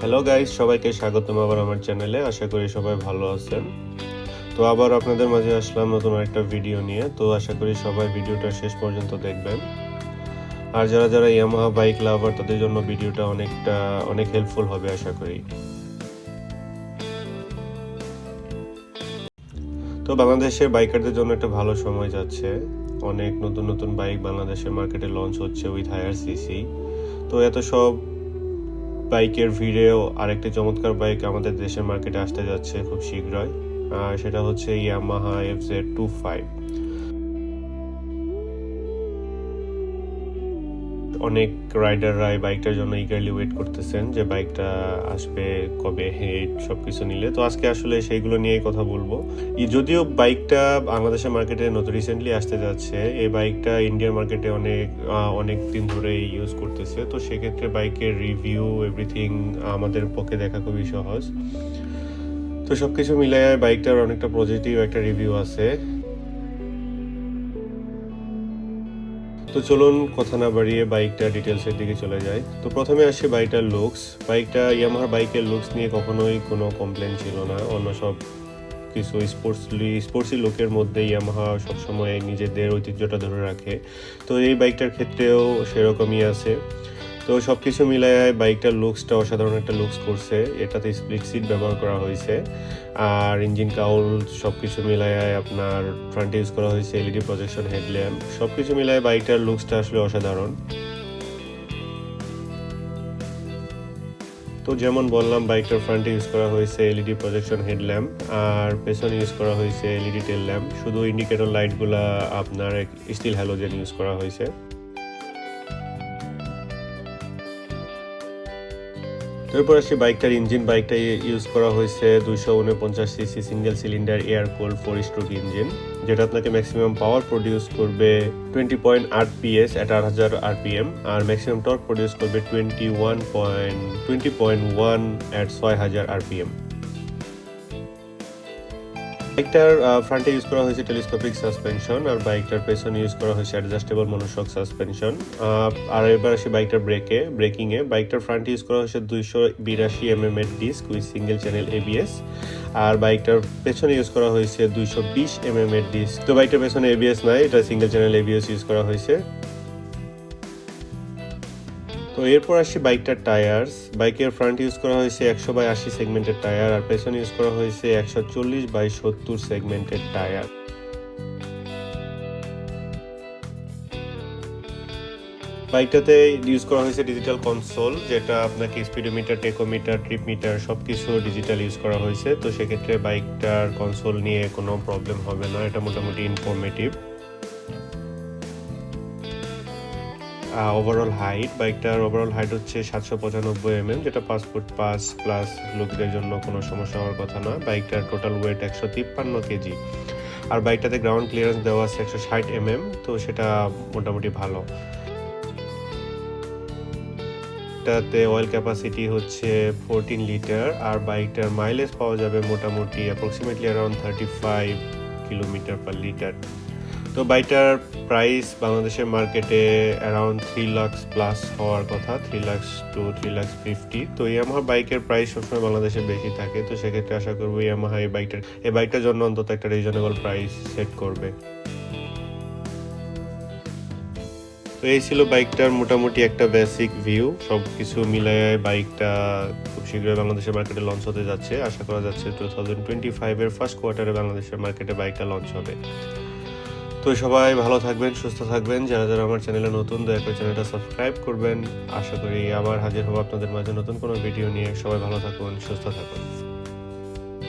Hello guys, সবাইকে স্বাগতম আবার আমার চ্যানেলে। আশা করি সবাই ভালো আছেন। তো আবার আপনাদের মাঝে আসলাম নতুন একটা ভিডিও নিয়ে। তো আশা করি সবাই ভিডিওটা শেষ পর্যন্ত দেখবেন। আর যারা যারা ইয়ামাহা বাইক লাভার তাদের জন্য ভিডিওটা অনেক হেল্পফুল হবে আশা করি। তো বাংলাদেশের বাইকারদের জন্য একটা ভালো সময় যাচ্ছে। অনেক নতুন নতুন বাইক বাংলাদেশের মার্কেটে লঞ্চ হচ্ছে উইথ হায়ার সিসি। তো এত সব বাইকের ভিড়েও আরেকটি চমৎকার বাইক আমাদের দেশের মার্কেটে আসতে যাচ্ছে খুব শীঘ্রই। আর সেটা হচ্ছে ইয়ামাহা FZ25। অনেক রাইডাররা এই বাইকটার জন্য ইগারলি ওয়েট করতেছেন যে বাইকটা আসবে কবে, সবকিছু নিলে। তো আজকে আসলে সেইগুলো নিয়েই কথা বলবো। যদিও বাইকটা বাংলাদেশের মার্কেটে নতুন রিসেন্টলি আসতে যাচ্ছে, এই বাইকটা ইন্ডিয়ান মার্কেটে অনেক দিন ধরে ইউজ করতেছে। তো সেক্ষেত্রে বাইকের রিভিউ এভরিথিং আমাদের পক্ষে দেখা খুবই সহজ। তো সবকিছু মিলিয়ে বাইকটার অনেকটা পজিটিভ একটা রিভিউ আছে। তো চলুন কথা না বাড়িয়ে বাইকটা ডিটেলসের দিকে চলে যায়। তো প্রথমে আসি বাইকটার লুকস। ইয়ামাহার বাইকের লুকস নিয়ে কখনোই কোনো কমপ্লেন ছিল না। অন্য সব কিছু স্পোর্টসি লুকের মধ্যে ইয়ামাহা সবসময় নিজেদের ঐতিহ্যটা ধরে রাখে। তো এই বাইকটার ক্ষেত্রেও সেরকমই আছে। তো সব কিছু মিলায় বাইকটার লুকসটা অসাধারণ একটা লুকস করছে। এটাতে স্প্লিট সিট ব্যবহার করা হয়েছে, আর ইঞ্জিন কাউল সব কিছু মিলায় আপনার ফ্রন্টে ইউজ করা হয়েছে এলইডি প্রজেকশন হেডল্যাম্প। সব কিছু মিলায় বাইকটার লুকসটা আসলে অসাধারণ। তো যেমন বললাম, বাইকটার ফ্রন্টে ইউজ করা হয়েছে এলইডি প্রজেকশন হেডল্যাম্প, আর পেছনে ইউজ করা হয়েছে এলইডি টেল ল্যাম্প। শুধু ইন্ডিকেটর লাইটগুলা আপনার স্টিল হ্যালোজেন ইউজ করা হয়েছে। এরপর আসি বাইকটার ইঞ্জিন। বাইকটা ইউজ করা হয়েছে 249 সিসি সিঙ্গেল সিলিন্ডার এয়ার কুল 4 স্ট্রোক ইঞ্জিন, যেটা আপনাকে ম্যাক্সিমাম পাওয়ার প্রডিউস করবে 20.8 PS at 8000 RPM, আর ম্যাক্সিমাম টর্ক প্রডিউস করবে 20.1 at 6000 RPM। বাইকটার ফ্রন্টে ইউজ করা হয়েছে টেলিস্কোপিক সাসপেনশন, আর বাইকটার পেছনে ইউজ করা হয়েছে অ্যাডজাস্টেবল মনোশক সাসপেনশন। আর এবার আসি বাইকটার ব্রেকিংয়ে। বাইকটার ফ্রন্টে ইউজ করা হয়েছে 282 mm এর disk with single channel ABS, আর বাইকটার পেছনে ইউজ করা হয়েছে 220 mm এর ডিস্ক। তো বাইকটার পেছনে ABS নাই, এটা সিঙ্গেল চ্যানেল ABS ইউজ করা হয়েছে। তো এরপর আসি বাইকটার টায়ার্স। বাইকের ফ্রন্ট ইউজ করা হয়েছে 100/80 সেগমেন্টের টায়ার, আর পেছনে ইউজ করা হয়েছে 140/70 সেগমেন্টের টায়ার। বাইকটাতে ইউজ করা হয়েছে ডিজিটাল কনসোল, যেটা আপনাকে স্পিডোমিটার, টেকোমিটার, ট্রিপ মিটার সবকিছু ডিজিটাল ইউজ করা হয়েছে। তো সেক্ষেত্রে বাইকটার কনসোল নিয়ে কোনো প্রবলেম হবে না, এটা মোটামুটি ইনফরমেটিভ। বাইকটার ওভারঅল হাইট হচ্ছে 795 mm, যেটা 5 ফুট 5 প্লাস লোকদের জন্য কোনো সমস্যা হওয়ার কথা না। বাইকটার টোটাল ওয়েট 153 কেজি, আর বাইকটাতে গ্রাউন্ড ক্লিয়ারেন্স দেওয়া আছে 160 mm, তো সেটা মোটামুটি ভালো। এটাতে অয়েল ক্যাপাসিটি হচ্ছে 14 লিটার, আর বাইকটার মাইলেজ পাওয়া যাবে মোটামুটি approximately around 35 kilometre per litre. তো বাইকটার প্রাইস বাংলাদেশের মার্কেটে অ্যারাউন্ড 3 লাখ প্লাস হওয়ার কথা, 3 লাখ টু 3,50,000। তো ইয়ামাহা বাইকের প্রাইস সবসময় বাংলাদেশে বেশি থাকে। তো সেক্ষেত্রে আশা করবো ইয়ামাহা এই বাইকটার জন্য অন্তত একটা রিজনেবল প্রাইস সেট করবে। তো এই ছিল বাইকটার মোটামুটি একটা বেসিক ভিউ। সব কিছু মিলায় বাইকটা খুব শীঘ্রই বাংলাদেশের মার্কেটে লঞ্চ হতে যাচ্ছে। আশা করা যাচ্ছে 2025 এর ফার্স্ট কোয়ার্টারে বাংলাদেশের মার্কেটে বাইকটা লঞ্চ হবে। তো সবাই ভালো থাকবেন, সুস্থ থাকবেন। যারা যারা আমার চ্যানেলে নতুন, দয়া করে চ্যানেলটা সাবস্ক্রাইব করবেন। আশা করি আবার হাজির হবো আপনাদের মাঝে নতুন কোনো ভিডিও নিয়ে। সবাই ভালো থাকুন, সুস্থ থাকুন।